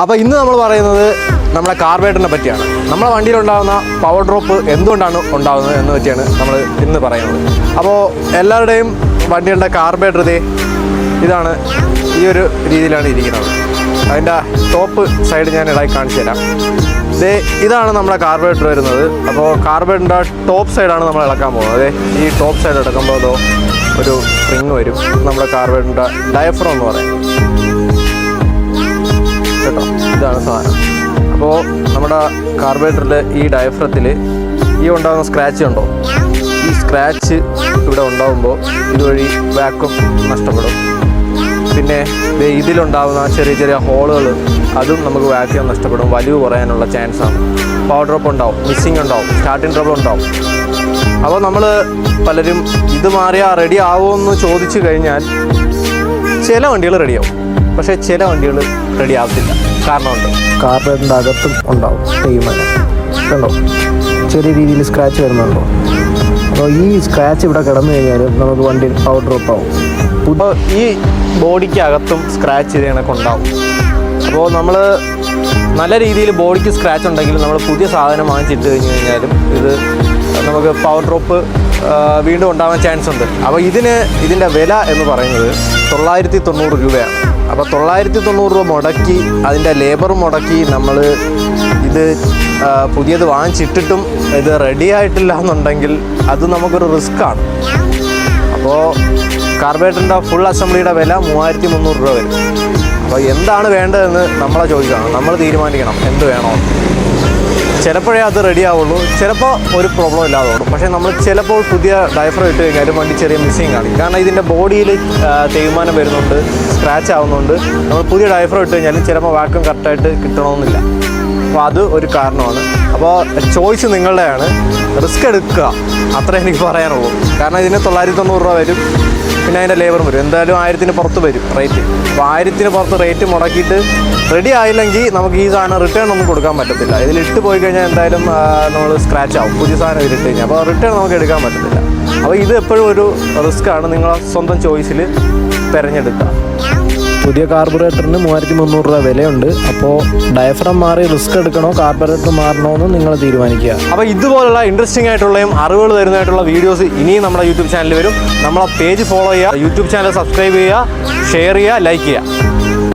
അപ്പോൾ ഇന്ന് നമ്മൾ പറയുന്നത് നമ്മുടെ കാർബറേറ്ററിനെ പറ്റിയാണ്. നമ്മുടെ വണ്ടിയിലുണ്ടാകുന്ന പവർ ഡ്രോപ്പ് എന്തുകൊണ്ടാണ് ഉണ്ടാകുന്നത് എന്ന് പറ്റിയാണ് നമ്മൾ ഇന്ന് പറയുന്നത്. അപ്പോൾ എല്ലാവരുടെയും വണ്ടിയുടെ കാർബറേറ്റർ ഇതാണ്, ഈ ഒരു രീതിയിലാണ് ഇരിക്കുന്നത്. അതിൻ്റെ ടോപ്പ് സൈഡ് ഞാൻ ഇടായി കാണിച്ചു തരാം. ഇതാണ് നമ്മുടെ കാർബറേറ്റർ വരുന്നത്. അപ്പോൾ കാർബറേറ്ററിൻ്റെ ടോപ്പ് സൈഡാണ് നമ്മൾ ഇളക്കാൻ പോകുന്നത്. ഈ ടോപ്പ് സൈഡ് ഇളക്കുമ്പോൾ ഒരു സ്പ്രിങ് വരും. നമ്മുടെ കാർബറേറ്ററിൻ്റെ ഡയഫ്രം എന്ന് പറയും കേട്ടോ. ഇതാണ് സാധനം. അപ്പോൾ നമ്മുടെ കാർബറേറ്ററിൽ ഈ ഡയഫ്രത്തിൽ ഈ ഉണ്ടാകുന്ന സ്ക്രാച്ച് ഉണ്ടോ, ഈ സ്ക്രാച്ച് ഇവിടെ ഉണ്ടാകുമ്പോൾ ഇതുവഴി വാക്വം നഷ്ടപ്പെടും. പിന്നെ ഇതിലുണ്ടാകുന്ന ചെറിയ ചെറിയ ഹോളുകൾ, അതും നമുക്ക് വാക്വം നഷ്ടപ്പെടും, വലിവ് കുറയാനുള്ള ചാൻസാണ്. പവർ ഡ്രോപ്പ് ഉണ്ടാവും, മിസ്സിങ് ഉണ്ടാവും, സ്റ്റാർട്ടിങ് ട്രബിൾ ഉണ്ടാവും. അപ്പോൾ നമ്മൾ പലരും ഇത് മാറിയാൽ റെഡി ആവുമെന്ന് ചോദിച്ചു കഴിഞ്ഞാൽ ചില വണ്ടികൾ റെഡിയാവും, പക്ഷേ ചില വണ്ടികൾ റെഡി ആവത്തില്ല. കാരണമുണ്ട്, കാർബറേറ്ററിൻ്റെ അകത്തും ഉണ്ടാവും തേയ്മാനം. കണ്ടോ, ചെറിയ രീതിയിൽ സ്ക്രാച്ച് വരുന്നുണ്ടോ? അപ്പോൾ ഈ സ്ക്രാച്ച് ഇവിടെ കിടന്നു കഴിഞ്ഞാലും നമുക്ക് വണ്ടി പവർ ഡ്രോപ്പ് ആവും. ഇപ്പോൾ ഈ ബോഡിക്കകത്തും സ്ക്രാച്ച് ഇത് കണക്കുണ്ടാവും. അപ്പോൾ നമ്മൾ നല്ല രീതിയിൽ ബോഡിക്ക് സ്ക്രാച്ച് ഉണ്ടെങ്കിൽ നമ്മൾ പുതിയ സാധനം വാങ്ങിച്ചിട്ട് കഴിഞ്ഞ് കഴിഞ്ഞാലും ഇത് നമുക്ക് പവർ ഡ്രോപ്പ് വീണ്ടും ഉണ്ടാവാൻ ചാൻസ് ഉണ്ട്. അപ്പോൾ ഇതിൻ്റെ വില എന്ന് പറയുന്നത് 990 രൂപയാണ്. അപ്പോൾ 990 രൂപ മുടക്കി, അതിൻ്റെ ലേബർ മുടക്കി നമ്മൾ ഇത് പുതിയത് വാങ്ങിച്ചിട്ടിട്ടും ഇത് റെഡി ആയിട്ടില്ല എന്നുണ്ടെങ്കിൽ അത് നമുക്കൊരു റിസ്ക്കാണ്. അപ്പോൾ കാർബറേറ്ററിൻ്റെ ഫുൾ അസംബ്ലിയുടെ വില 3300 രൂപ വരും. അപ്പോൾ എന്താണ് വേണ്ടതെന്ന് നമ്മളെ ചോദിക്കണം, നമ്മൾ തീരുമാനിക്കണം എന്ത് വേണോ. ചിലപ്പോഴേ അത് റെഡി ആവുള്ളൂ, ചിലപ്പോൾ ഒരു പ്രോബ്ലം ഇല്ലാതെ ഓടും. പക്ഷേ നമ്മൾ ചിലപ്പോൾ പുതിയ ഡയഫ്രം ഇട്ട് കഴിഞ്ഞാലും വണ്ടി ചെറിയ മിസ്സിങ് കാണിക്കും. കാരണം ഇതിൻ്റെ ബോഡിയിൽ തേയ്മാനം വരുന്നുണ്ട്, സ്ക്രാച്ച് ആവുന്നുണ്ട്. നമ്മൾ പുതിയ ഡയഫ്രം ഇട്ട് കഴിഞ്ഞാലും ചിലപ്പോൾ വാക്വം കറക്റ്റായിട്ട് കിട്ടണമെന്നില്ല. അപ്പോൾ അത് ഒരു കാരണമാണ്. അപ്പോൾ ചോയ്സ് നിങ്ങളുടെയാണ്, റിസ്ക് എടുക്കുക, അത്രേ എനിക്ക് പറയാനുള്ളൂ. കാരണം ഇതിന് 990 രൂപ വരും, പിന്നെ അതിൻ്റെ ലേബറും വരും. എന്തായാലും 1000-ന് പുറത്ത് വരും റേറ്റ്. അപ്പോൾ 1000-ന് പുറത്ത് റേറ്റ് മുടക്കിയിട്ട് റെഡി ആയില്ലെങ്കിൽ നമുക്ക് ഈ സാധനം റിട്ടേൺ ഒന്നും കൊടുക്കാൻ പറ്റത്തില്ല. ഇതിലിട്ട് പോയി കഴിഞ്ഞാൽ എന്തായാലും നമ്മൾ സ്ക്രാച്ച് ആവും, പുതിയ സാധനം ഇതിലിട്ട് കഴിഞ്ഞാൽ. അപ്പോൾ റിട്ടേൺ നമുക്ക് എടുക്കാൻ പറ്റത്തില്ല. അപ്പോൾ ഇത് എപ്പോഴും ഒരു റിസ്ക്കാണ്, നിങ്ങളെ സ്വന്തം ചോയ്സിൽ തിരഞ്ഞെടുക്കുക. പുതിയ കാർബറേറ്ററിന് 3300 രൂപ വിലയുണ്ട്. അപ്പോൾ ഡയഫ്രം മാറി റിസ്ക് എടുക്കണോ കാർബറേറ്റർ മാറണോ എന്ന് നിങ്ങൾ തീരുമാനിക്കുക. അപ്പോൾ ഇതുപോലുള്ള ഇൻട്രസ്റ്റിംഗ് ആയിട്ടുള്ളതും അറിവുകൾ തരുന്നതായിട്ടുള്ള വീഡിയോസ് ഇനിയും നമ്മുടെ യൂട്യൂബ് ചാനലിൽ വരും. നമ്മളെ പേജ് ഫോളോ ചെയ്യുക, യൂട്യൂബ് ചാനൽ സബ്സ്ക്രൈബ് ചെയ്യുക, ഷെയർ ചെയ്യുക, ലൈക്ക് ചെയ്യുക.